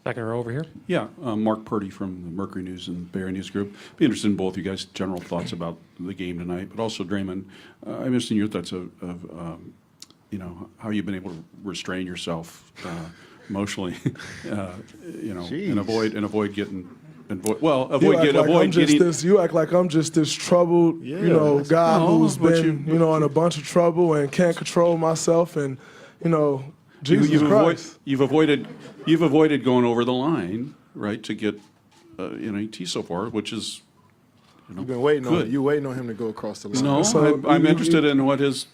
Second row over here. Yeah, Mark Purdy from the Mercury News and Bay Area News Group. Be interested in both you guys' general thoughts about the game tonight, but also Draymond. I'm interested in your thoughts of how you've been able to restrain yourself emotionally, and avoid getting. You act like I'm just this troubled, guy who's been, in a bunch of trouble and can't control myself, and Jesus Christ. You've avoided going over the line, right, to get ET so far, which is You've been waiting good. on you waiting on him to go across the line. No, So I'm interested in what his,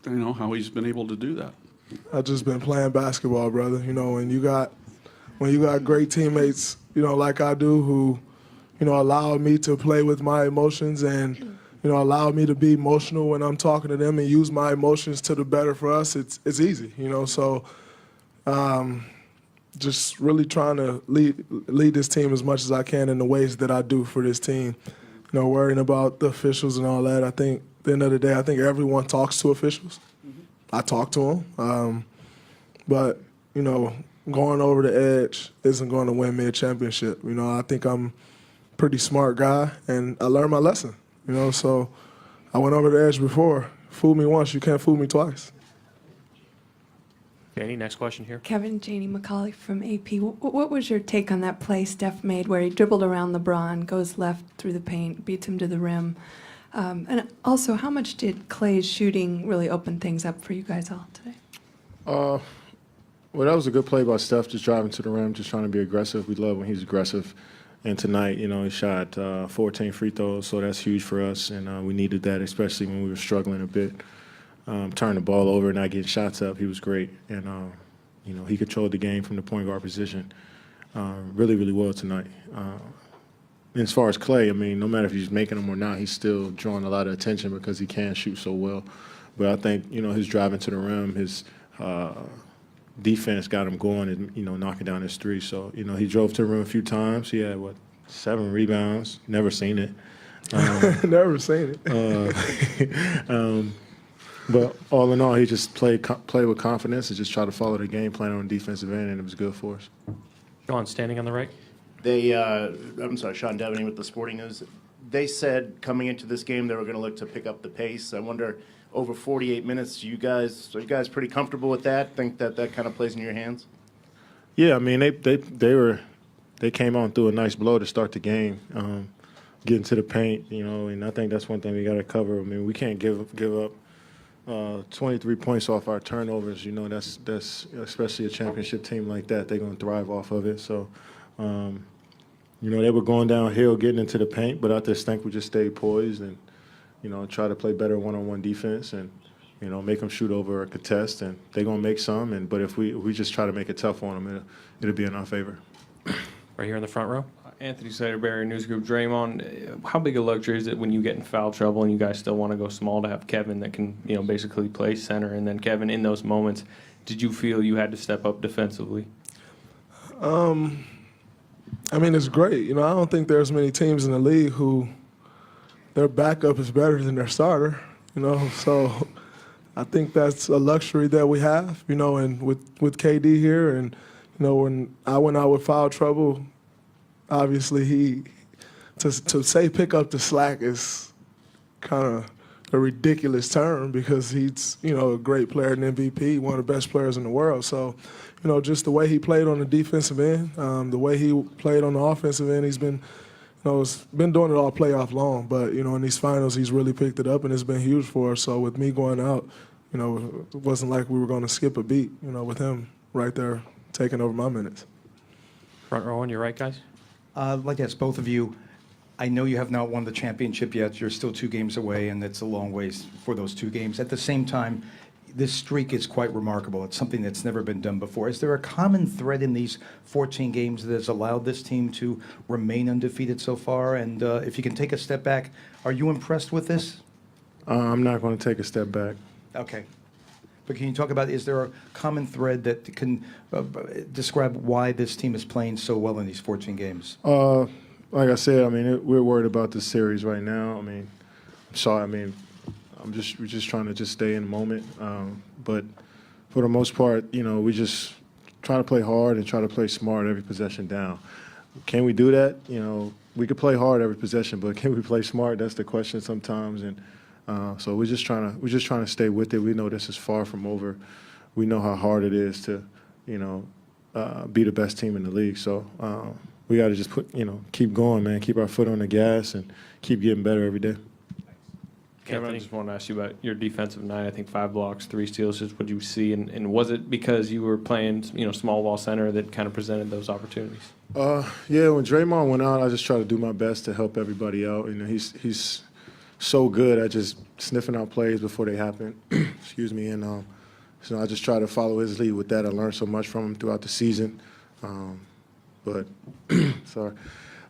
how he's been able to do that. I've just been playing basketball, brother. When you got great teammates, like I do, who, allow me to play with my emotions and, allow me to be emotional when I'm talking to them and use my emotions to the better for us. It's easy, So, just really trying to lead this team as much as I can in the ways that I do for this team. Worrying about the officials and all that. I think at the end of the day, I think everyone talks to officials. I talk to them. But, going over the edge isn't going to win me a championship. I think I'm a pretty smart guy, and I learned my lesson. So I went over the edge before. Fool me once, you can't fool me twice. Janie, next question here. Kevin, Janie McCauley from AP. What was your take on that play Steph made where he dribbled around LeBron, goes left through the paint, beats him to the rim? And also, how much did Clay's shooting really open things up for you guys all today? Well, that was a good play by Steph, just driving to the rim, just trying to be aggressive. We love when he's aggressive. And tonight, he shot 14 free throws, so that's huge for us. And we needed that, especially when we were struggling a bit. Turn the ball over, not getting shots up. He was great. And, he controlled the game from the point guard position really, really well tonight. And as far as Clay, no matter if he's making them or not, he's still drawing a lot of attention because he can shoot so well. But I think, his driving to the rim, his defense got him going and, knocking down his three. So, he drove to the rim a few times. He had, 7 rebounds. Never seen it. Never seen it. But all in all, he just played with confidence and just tried to follow the game plan on the defensive end, and it was good for us. John, standing on the right. Sean Devaney with the Sporting News. They said coming into this game they were going to look to pick up the pace. I wonder, over 48 minutes, are you guys pretty comfortable with that? Think that kind of plays in your hands? Yeah, they came on through a nice blow to start the game, getting to the paint, and I think that's one thing we got to cover. We can't give up 23 points off our turnovers. That's especially a championship team like that. They're going to thrive off of it. So, they were going downhill, getting into the paint, but I just think we just stayed poised and, try to play better one-on-one defense and, make them shoot over a contest. And they're going to make some. But if we just try to make it tough on them, it'll be in our favor. Right here in the front row. Anthony Slater, Bay Area News Group. Draymond, how big a luxury is it when you get in foul trouble and you guys still want to go small to have Kevin that can, basically play center? And then Kevin, in those moments, did you feel you had to step up defensively? It's great. I don't think there's many teams in the league who their backup is better than their starter, So I think that's a luxury that we have, and with KD here. And, when I went out with foul trouble, obviously to say pick up the slack is kind of a ridiculous term because he's, a great player and MVP, one of the best players in the world. So, just the way he played on the defensive end, the way he played on the offensive end, he's been, been doing it all playoff long. But, in these finals, he's really picked it up, and it's been huge for us. So with me going out, it wasn't like we were going to skip a beat, with him right there taking over my minutes. Front row on your right, guys. I'd like to ask both of you, I know you have not won the championship yet. You're still 2 games away, and it's a long ways for those 2 games. At the same time, this streak is quite remarkable. It's something that's never been done before. Is there a common thread in these 14 games that has allowed this team to remain undefeated so far? And if you can take a step back, are you impressed with this? I'm not going to take a step back. Okay. But can you talk about, is there a common thread that can describe why this team is playing so well in these 14 games? Like I said, we're worried about this series right now. We're just trying to just stay in the moment. But for the most part, we just try to play hard and try to play smart every possession down. Can we do that? You know, we could play hard every possession, but can we play smart? That's the question sometimes. And so we're just trying to stay with it. We know this is far from over. We know how hard it is to, you know, be the best team in the league. So we got to just keep going, man. Keep our foot on the gas and keep getting better every day. Kevin, I Anthony? just want to ask you about your defensive night. I think 5 blocks, 3 steals. Just what you see, and was it because you were playing, you know, small ball center that kind of presented those opportunities? Yeah, when Draymond went out, I just tried to do my best to help everybody out. You know, he's so good at just sniffing out plays before they happen. Excuse me, and so I just try to follow his lead with that. I learned so much from him throughout the season. But sorry,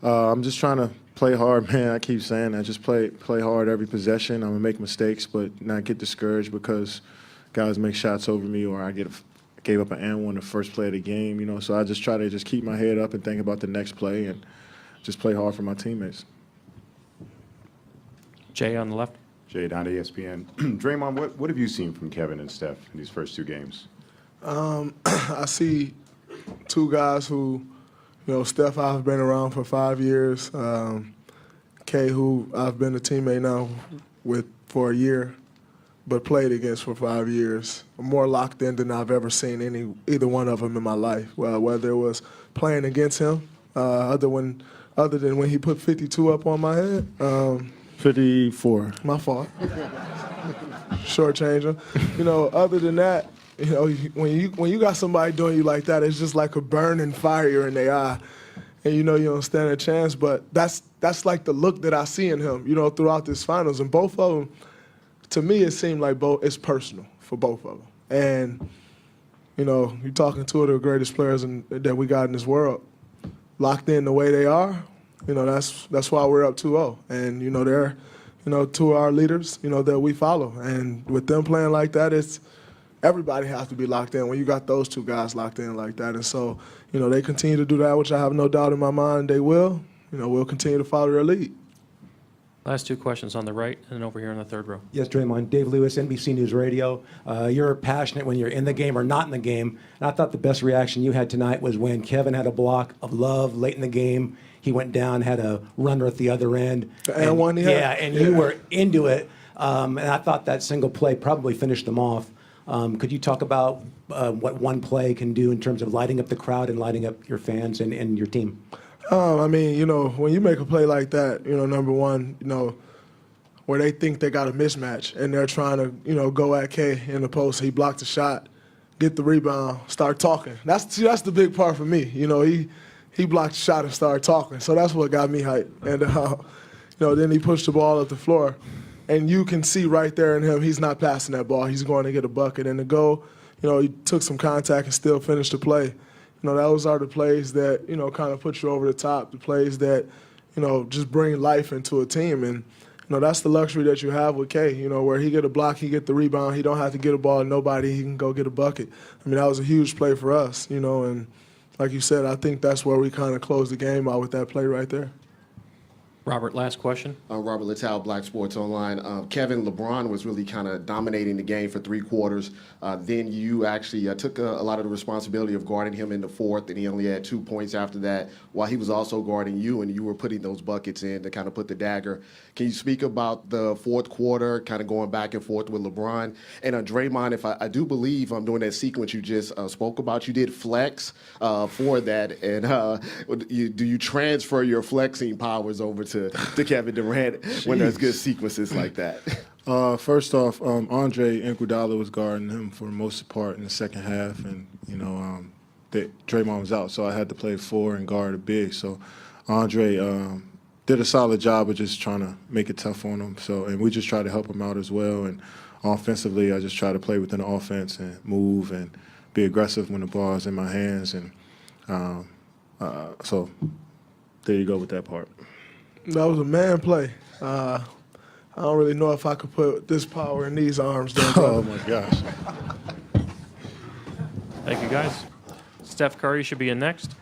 I'm just trying to play hard, man. I keep saying that. Just play hard every possession. I'm gonna make mistakes, but not get discouraged because guys make shots over me, or I gave up an and one the first play of the game. You know, so I just try to just keep my head up and think about the next play and just play hard for my teammates. Jay on the left. Jay Don, ESPN. Draymond, what have you seen from Kevin and Steph in these first 2 games? I see 2 guys who, you know, Steph I've been around for 5 years. K, who I've been a teammate now with for a year, but played against for 5 years. I'm more locked in than I've ever seen either one of them in my life. Well, whether it was playing against him, other than when he put 52 up on my head. 54. My fault. Short him. You know, other than that, you know, when you got somebody doing you like that, it's just like a burning fire in their eye, and you know you don't stand a chance. But that's like the look that I see in him, you know, throughout this finals. And both of them, to me, it seemed like it's personal for both of them. And you know, you're talking to the greatest players that we got in this world, locked in the way they are. You know, that's why we're up 2-0. And, you know, they're, you know, 2 of our leaders, you know, that we follow. And with them playing like that, everybody has to be locked in when you got those 2 guys locked in like that. And so, you know, they continue to do that, which I have no doubt in my mind they will. You know, we'll continue to follow their lead. Last 2 questions on the right, and then over here in the third row. Yes, Draymond. Dave Lewis, NBC News Radio. You're passionate when you're in the game or not in the game. And I thought the best reaction you had tonight was when Kevin had a block of love late in the game. He went down, had a runner at the other end. And one, yeah. Yeah, and you were into it. And I thought that single play probably finished them off. Could you talk about what one play can do in terms of lighting up the crowd and lighting up your fans and your team? I mean, you know, when you make a play like that, you know, number one, you know, where they think they got a mismatch and they're trying to, you know, go at K in the post. He blocked the shot, get the rebound, start talking. That's the big part for me. You know, he blocked the shot and started talking. So that's what got me hyped. And, you know, then he pushed the ball up the floor. And you can see right there in him, he's not passing that ball. He's going to get a bucket. And to go, you know, he took some contact and still finished the play. You know, those are the plays that, you know, kind of put you over the top, the plays that, you know, just bring life into a team. And, you know, that's the luxury that you have with K, you know, where he get a block, he get the rebound, he don't have to get a ball to nobody, he can go get a bucket. I mean, that was a huge play for us, you know, and like you said, I think that's where we kind of closed the game out with that play right there. Robert, last question. Robert Littal, Black Sports Online. Kevin, LeBron was really kind of dominating the game for 3 quarters. Then you actually took a lot of the responsibility of guarding him in the 4th, and he only had 2 points after that, while he was also guarding you, and you were putting those buckets in to kind of put the dagger. Can you speak about the 4th quarter, kind of going back and forth with LeBron? And Draymond, if I do believe I'm doing that sequence you just spoke about, you did flex for that, and do you transfer your flexing powers over to Kevin Durant when there's good sequences like that? First off, Andre Iguodala was guarding him for the most part in the second half, and you know Draymond was out, so I had to play 4 and guard a big. So Andre did a solid job of just trying to make it tough on him. So, and we just tried to help him out as well. And offensively, I just try to play within the offense and move and be aggressive when the ball is in my hands. And so there you go with that part. That was a man play. I don't really know if I could put this power in these arms. Oh, my gosh. Thank you, guys. Steph Curry should be in next.